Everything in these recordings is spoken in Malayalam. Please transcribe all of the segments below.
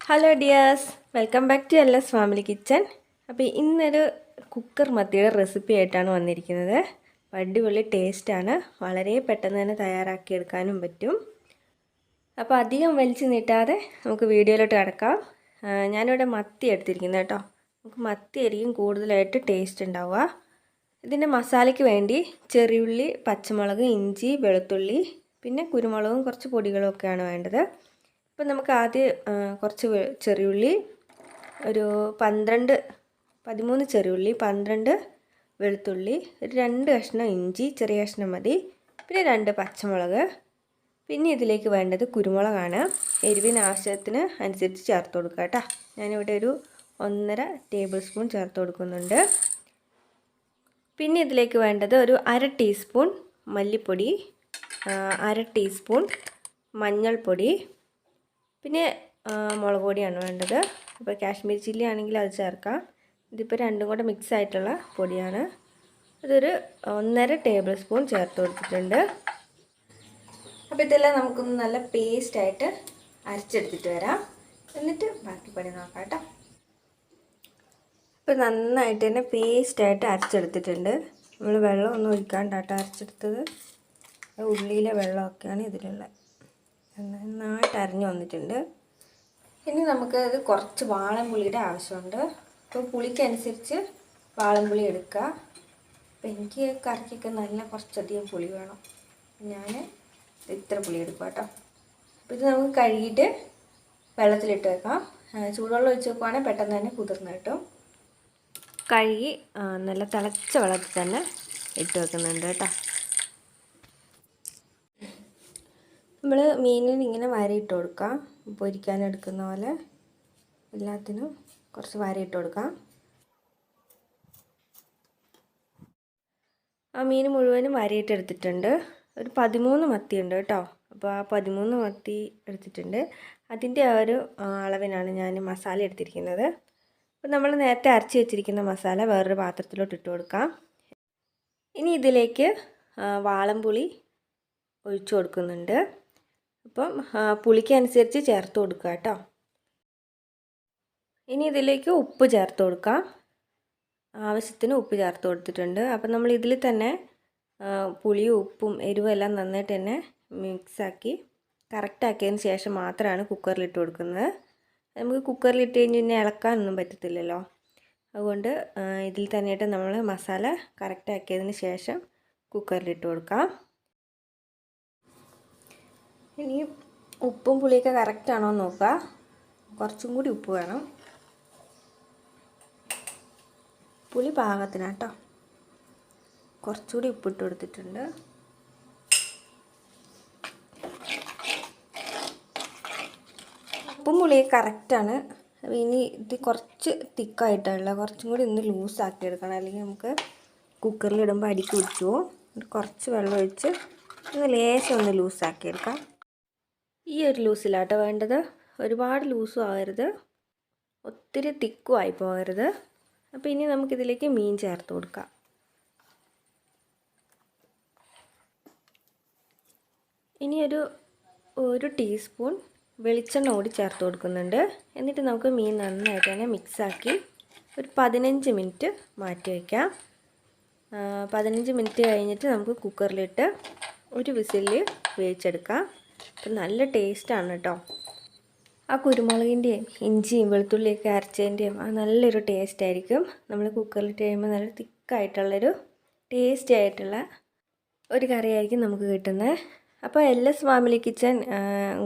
Hello dears, welcome back to LS family kitchen. അപ്പോൾ ഇന്നൊരു കുക്കർ മത്തിയുടെ റെസിപ്പി ആയിട്ടാണ് വന്നിരിക്കുന്നത്. അടിപൊളി ടേസ്റ്റാണ്, വളരെ പെട്ടെന്ന് തന്നെ തയ്യാറാക്കിയെടുക്കാനും പറ്റും. അപ്പോൾ അധികം വലിച്ചു നീട്ടാതെ നമുക്ക് വീഡിയോയിലോട്ട് കിടക്കാം. ഞാനിവിടെ മത്തി എടുത്തിരിക്കുന്നത് കേട്ടോ. നമുക്ക് മത്തി ആയിരിക്കും കൂടുതലായിട്ട് ടേസ്റ്റ് ഉണ്ടാവുക. ഇതിൻ്റെ മസാലയ്ക്ക് വേണ്ടി ചെറിയുള്ളി, പച്ചമുളക്, ഇഞ്ചി, വെളുത്തുള്ളി, പിന്നെ കുരുമുളകും കുറച്ച് പൊടികളും ഒക്കെയാണ് വേണ്ടത്. ഇപ്പം നമുക്ക് ആദ്യം കുറച്ച് ചെറിയുള്ളി, ഒരു 13 ചെറിയുള്ളി, 12 വെളുത്തുള്ളി, ഒരു 2 കഷ്ണം ഇഞ്ചി, ചെറിയ കഷ്ണം മതി, പിന്നെ 2 പച്ചമുളക്, പിന്നെ ഇതിലേക്ക് വേണ്ടത് കുരുമുളകാണ്. എരിവിന് ആവശ്യത്തിന് അനുസരിച്ച് ചേർത്ത് കൊടുക്കുക കേട്ടോ. ഞാനിവിടെ ഒരു 1.5 ടേബിൾ സ്പൂൺ ചേർത്ത് കൊടുക്കുന്നുണ്ട്. പിന്നെ ഇതിലേക്ക് വേണ്ടത് ഒരു 1/2 ടീസ്പൂൺ മല്ലിപ്പൊടി, 1/2 ടീസ്പൂൺ മഞ്ഞൾപ്പൊടി, പിന്നെ മുളക് പൊടിയാണ് വേണ്ടത്. അപ്പോൾ കാശ്മീരി ചില്ലി ആണെങ്കിൽ അത് ചേർക്കാം. ഇതിപ്പോൾ രണ്ടും കൂടെ മിക്സ് ആയിട്ടുള്ള പൊടിയാണ്. അതൊരു 1.5 ടേബിൾ സ്പൂൺ ചേർത്ത് കൊടുത്തിട്ടുണ്ട്. അപ്പോൾ ഇതെല്ലാം നമുക്കൊന്ന് നല്ല പേസ്റ്റായിട്ട് അരച്ചെടുത്തിട്ട് വരാം. എന്നിട്ട് ബാക്കി പണി നോക്കാം കേട്ടോ. ഇപ്പോൾ നന്നായിട്ട് തന്നെ പേസ്റ്റായിട്ട് അരച്ചെടുത്തിട്ടുണ്ട്. നമ്മൾ വെള്ളമൊന്നും ഒഴിക്കാണ്ടാട്ടോ അരച്ചെടുത്തത്. ഉള്ളിയിലെ വെള്ളമൊക്കെയാണ് ഇതിലുള്ള. നന്നായിട്ട് അരഞ്ഞു വന്നിട്ടുണ്ട്. ഇനി നമുക്കത് കുറച്ച് വാളൻപുളിയുടെ ആവശ്യമുണ്ട്. അപ്പോൾ പുളിക്കനുസരിച്ച് വാളൻപുളി എടുക്കുക. അപ്പോൾ എനിക്ക് കറിക്കൊക്കെ നല്ല കുറച്ചധികം പുളി വേണം. ഞാൻ ഇത്ര പുളി എടുക്കുക കേട്ടോ. അപ്പോൾ ഇത് നമുക്ക് കഴുകിയിട്ട് വെള്ളത്തിലിട്ട് വെക്കാം. ചൂടുവെള്ളം ഒഴിച്ച് വെക്കുവാണെങ്കിൽ പെട്ടെന്ന് തന്നെ കുതിർന്ന് കിട്ടും. കഴുകി നല്ല തിളച്ച വെള്ളത്തിൽ തന്നെ ഇട്ട് വെക്കുന്നുണ്ട് കേട്ടോ. നമ്മൾ മീനിന് ഇങ്ങനെ വാരിയിട്ട് കൊടുക്കാം. പൊരിക്കാൻ എടുക്കുന്ന പോലെ എല്ലാത്തിനും കുറച്ച് വാരിയിട്ട് കൊടുക്കാം. ആ മീൻ മുഴുവനും വാരിയിട്ട് എടുത്തിട്ടുണ്ട്. ഒരു 13 മത്തി ഉണ്ട് കേട്ടോ. അപ്പോൾ ആ 13 മത്തി എടുത്തിട്ടുണ്ട്. അതിൻ്റെ ആ ഒരു അളവിനാണ് ഞാൻ മസാല എടുത്തിരിക്കുന്നത്. അപ്പോൾ നമ്മൾ നേരത്തെ അരച്ച് വെച്ചിരിക്കുന്ന മസാല വേറൊരു പാത്രത്തിലോട്ട് ഇട്ട് കൊടുക്കാം. ഇനി ഇതിലേക്ക് വാളൻപുളി ഒഴിച്ചു കൊടുക്കുന്നുണ്ട്. അപ്പം പുളിക്കനുസരിച്ച് ചേർത്ത് കൊടുക്കുക കേട്ടോ. ഇനി ഇതിലേക്ക് ഉപ്പ് ചേർത്ത് കൊടുക്കാം. ആവശ്യത്തിന് ഉപ്പ് ചേർത്ത് കൊടുത്തിട്ടുണ്ട്. അപ്പം നമ്മൾ ഇതിൽ തന്നെ പുളിയും ഉപ്പും എരിവും എല്ലാം നന്നായിട്ട് തന്നെ മിക്സാക്കി കറക്റ്റാക്കിയതിന് ശേഷം മാത്രമാണ് കുക്കറിലിട്ട് കൊടുക്കുന്നത്. നമുക്ക് കുക്കറിലിട്ട് കഴിഞ്ഞ് പിന്നെ ഇളക്കാനൊന്നും പറ്റത്തില്ലല്ലോ. അതുകൊണ്ട് ഇതിൽ തന്നെയായിട്ട് നമ്മൾ മസാല കറക്റ്റാക്കിയതിന് ശേഷം കുക്കറിലിട്ട് കൊടുക്കാം. ഇനി ഉപ്പും പുളിയൊക്കെ കറക്റ്റാണോ എന്ന് നോക്കുക. കുറച്ചും കൂടി ഉപ്പ് വേണം. പുളി പാകത്തിനാട്ടോ. കുറച്ചുകൂടി ഉപ്പിട്ട് കൊടുത്തിട്ടുണ്ട്. ഉപ്പും പുളിയൊക്കെ കറക്റ്റാണ്. അപ്പോൾ ഇനി ഇത് കുറച്ച് തിക്കായിട്ടുള്ള കുറച്ചും കൂടി ഒന്ന് ലൂസാക്കി എടുക്കണം. അല്ലെങ്കിൽ നമുക്ക് കുക്കറിലിടുമ്പോൾ അടിക്ക് പിടിച്ചു പോകും. കുറച്ച് വെള്ളം ഒഴിച്ച് ഒന്ന് ലേശം ഒന്ന് ലൂസാക്കി എടുക്കാം. ഈ ഒരു ലൂസിലാട്ടോ വേണ്ടത്. ഒരുപാട് ലൂസും ആകരുത്, ഒത്തിരി തിക്കും ആയി പോകരുത്. അപ്പോൾ ഇനി നമുക്കിതിലേക്ക് മീൻ ചേർത്ത് കൊടുക്കാം. ഇനി ഒരു ടീസ്പൂൺ വെളിച്ചെണ്ണ കൂടി ചേർത്ത് കൊടുക്കുന്നുണ്ട്. എന്നിട്ട് നമുക്ക് മീൻ നന്നായിട്ട് തന്നെ മിക്സാക്കി ഒരു 15 മിനിറ്റ് മാറ്റി വയ്ക്കാം. 15 മിനിറ്റ് കഴിഞ്ഞിട്ട് നമുക്ക് കുക്കറിലിട്ട് ഒരു വിസിലിൽ വേവിച്ചെടുക്കാം. അപ്പം നല്ല ടേസ്റ്റാണ് കേട്ടോ. ആ കുരുമുളകിൻ്റെയും ഇഞ്ചിയും വെളുത്തുള്ളിയൊക്കെ അരച്ചതിൻ്റെയും ആ നല്ലൊരു ടേസ്റ്റ് ആയിരിക്കും. നമ്മൾ കുക്കറിലിട്ട് കഴിയുമ്പോൾ നല്ല തിക്കായിട്ടുള്ളൊരു ടേസ്റ്റി ആയിട്ടുള്ള ഒരു കറിയായിരിക്കും നമുക്ക് കിട്ടുന്നത്. അപ്പോൾ LS ഫാമിലി കിച്ചൻ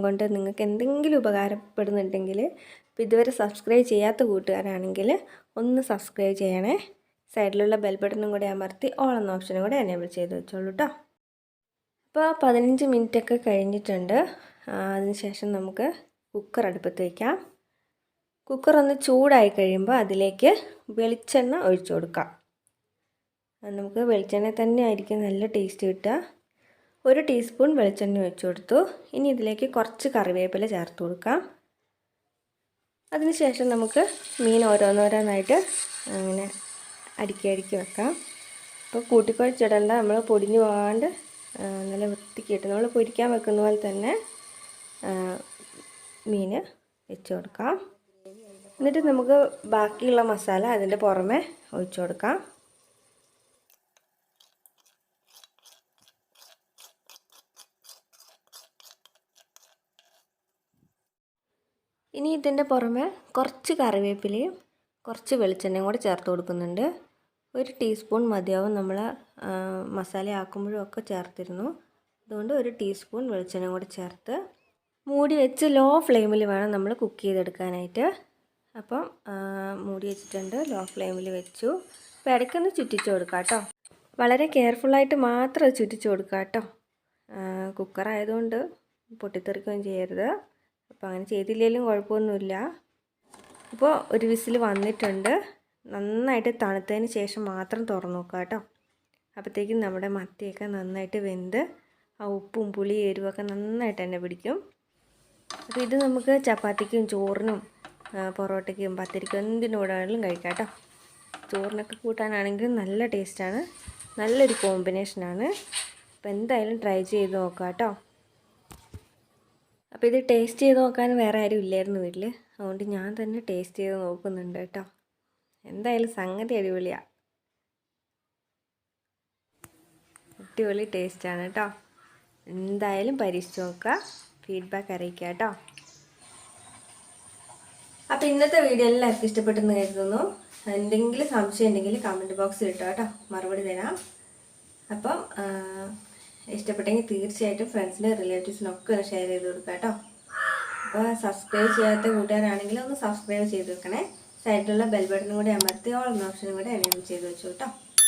കൊണ്ട് നിങ്ങൾക്ക് എന്തെങ്കിലും ഉപകാരപ്പെടുന്നുണ്ടെങ്കിൽ ഇപ്പോൾ ഇതുവരെ സബ്സ്ക്രൈബ് ചെയ്യാത്ത കൂട്ടുകാരാണെങ്കിൽ ഒന്ന് സബ്സ്ക്രൈബ് ചെയ്യണേ. സൈഡിലുള്ള ബെൽ ബട്ടണും കൂടെ അമർത്തി ഓൾ എന്ന ഓപ്ഷനും കൂടെ എനേബിൾ ചെയ്ത് വെച്ചോളൂ കേട്ടോ. അപ്പോൾ 15 മിനിറ്റൊക്കെ കഴിഞ്ഞിട്ടുണ്ട്. അതിനുശേഷം നമുക്ക് കുക്കർ അടുപ്പത്ത് വയ്ക്കാം. കുക്കർ ഒന്ന് ചൂടായി കഴിയുമ്പോൾ അതിലേക്ക് വെളിച്ചെണ്ണ ഒഴിച്ചു കൊടുക്കാം. നമുക്ക് വെളിച്ചെണ്ണ തന്നെ ആയിരിക്കും നല്ല ടേസ്റ്റ് കിട്ടുക. 1 ടീസ്പൂൺ വെളിച്ചെണ്ണ ഒഴിച്ചു കൊടുത്തു. ഇനി ഇതിലേക്ക് കുറച്ച് കറിവേപ്പില ചേർത്ത് കൊടുക്കാം. അതിനുശേഷം നമുക്ക് മീൻ ഓരോന്നോരോന്നായിട്ട് അങ്ങനെ അടുക്കി വെക്കാം. അപ്പോൾ കൂട്ടിക്കുഴച്ചിടേണ്ട, നമ്മൾ പൊടിഞ്ഞു പോകാണ്ട് നല്ല വൃത്തിക്കിട്ട് നമ്മൾ പൊരിക്കാൻ വെക്കുന്ന പോലെ തന്നെ മീൻ വെച്ച് കൊടുക്കാം. എന്നിട്ട് നമുക്ക് ബാക്കിയുള്ള മസാല അതിൻ്റെ പുറമെ ഒഴിച്ചു കൊടുക്കാം. ഇനി ഇതിൻ്റെ പുറമെ കുറച്ച് കറിവേപ്പിലയും കുറച്ച് വെളിച്ചെണ്ണയും കൂടെ ചേർത്ത് കൊടുക്കുന്നുണ്ട്. 1 ടീസ്പൂൺ മതിയാവും. നമ്മൾ മസാല ആക്കുമ്പോഴും ഒക്കെ ചേർത്തിരുന്നു. അതുകൊണ്ട് 1 ടീസ്പൂൺ വെളിച്ചെണ്ണ കൂടി ചേർത്ത് മൂടി വെച്ച് ലോ ഫ്ലെയിമിൽ വേണം നമ്മൾ കുക്ക് ചെയ്തെടുക്കാനായിട്ട്. അപ്പം മൂടി വെച്ചിട്ടുണ്ട്, ലോ ഫ്ലെയിമിൽ വെച്ചു. അപ്പോൾ ഇടയ്ക്കൊന്ന് ചുറ്റിച്ച് കൊടുക്കാം കേട്ടോ. വളരെ കെയർഫുള്ളായിട്ട് മാത്രം ചുറ്റിച്ച് കൊടുക്കുക കേട്ടോ. കുക്കറായതുകൊണ്ട് പൊട്ടിത്തെറിക്കുകയും ചെയ്യരുത്. അപ്പോൾ അങ്ങനെ ചെയ്തില്ലെങ്കിലും കുഴപ്പമൊന്നുമില്ല. ഇപ്പോൾ ഒരു വിസിൽ വന്നിട്ടുണ്ട്. നന്നായിട്ട് തണുത്തതിന് ശേഷം മാത്രം തുറന്ന് നോക്കുക കേട്ടോ. അപ്പോഴത്തേക്കും നമ്മുടെ മത്തിയൊക്കെ നന്നായിട്ട് വെന്ത് ആ ഉപ്പും പുളി എരിവൊക്കെ നന്നായിട്ട് തന്നെ പിടിക്കും. അപ്പോൾ ഇത് നമുക്ക് ചപ്പാത്തിക്കും ചോറിനും പൊറോട്ടയ്ക്കും പത്തിരിക്കും എന്തിൻ്റെ കൂടെ വേണമെങ്കിലും കഴിക്കാം കേട്ടോ. ചോറിനൊക്കെ കൂട്ടാനാണെങ്കിലും നല്ല ടേസ്റ്റാണ്, നല്ലൊരു കോമ്പിനേഷനാണ്. അപ്പോൾ എന്തായാലും ട്രൈ ചെയ്ത് നോക്കാം കേട്ടോ. അപ്പോൾ ഇത് ടേസ്റ്റ് ചെയ്ത് നോക്കാൻ വേറെ ആരും ഇല്ലായിരുന്നു വീട്ടിൽ, അതുകൊണ്ട് ഞാൻ തന്നെ ടേസ്റ്റ് ചെയ്ത് നോക്കുന്നുണ്ട് കേട്ടോ. എന്തായാലും സംഗതി അടിപൊളിയാണ്, അടിപൊളി ടേസ്റ്റാണ് കേട്ടോ. എന്തായാലും പരീക്ഷിച്ച് നോക്കുക, ഫീഡ്ബാക്ക് അറിയിക്കുക കേട്ടോ. അപ്പോൾ ഇന്നത്തെ വീഡിയോ എല്ലാവർക്കും ഇഷ്ടപ്പെട്ടെന്ന് കരുതുന്നു. എന്തെങ്കിലും സംശയം ഉണ്ടെങ്കിൽ കമൻറ്റ് ബോക്സിൽ ഇട്ടോ കേട്ടോ, മറുപടി തരാം. അപ്പം ഇഷ്ടപ്പെട്ടെങ്കിൽ തീർച്ചയായിട്ടും ഫ്രണ്ട്സിൻ്റെ റിലേറ്റീവ്സിനൊക്കെ ഒന്ന് ഷെയർ ചെയ്ത് കൊടുക്കുക കേട്ടോ. അപ്പോൾ സബ്സ്ക്രൈബ് ചെയ്യാത്ത കൂട്ടുകാരാണെങ്കിൽ ഒന്ന് സബ്സ്ക്രൈബ് ചെയ്ത് വെക്കണേ. സൈഡിലുള്ള ബെൽ ബട്ടണും കൂടി അമർത്തി ഓൾ എന്ന ഓപ്ഷനും കൂടി എനേബിൾ ചെയ്ത് വെച്ചു കേട്ടോ.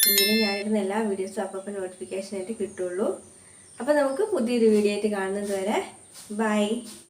എങ്കിലും ഞാനിടുന്ന എല്ലാ വീഡിയോസും അപ്പോൾ നോട്ടിഫിക്കേഷനായിട്ട് കിട്ടുള്ളൂ. അപ്പോൾ നമുക്ക് പുതിയൊരു വീഡിയോ ആയിട്ട് കാണുന്നത് വരെ ബൈ.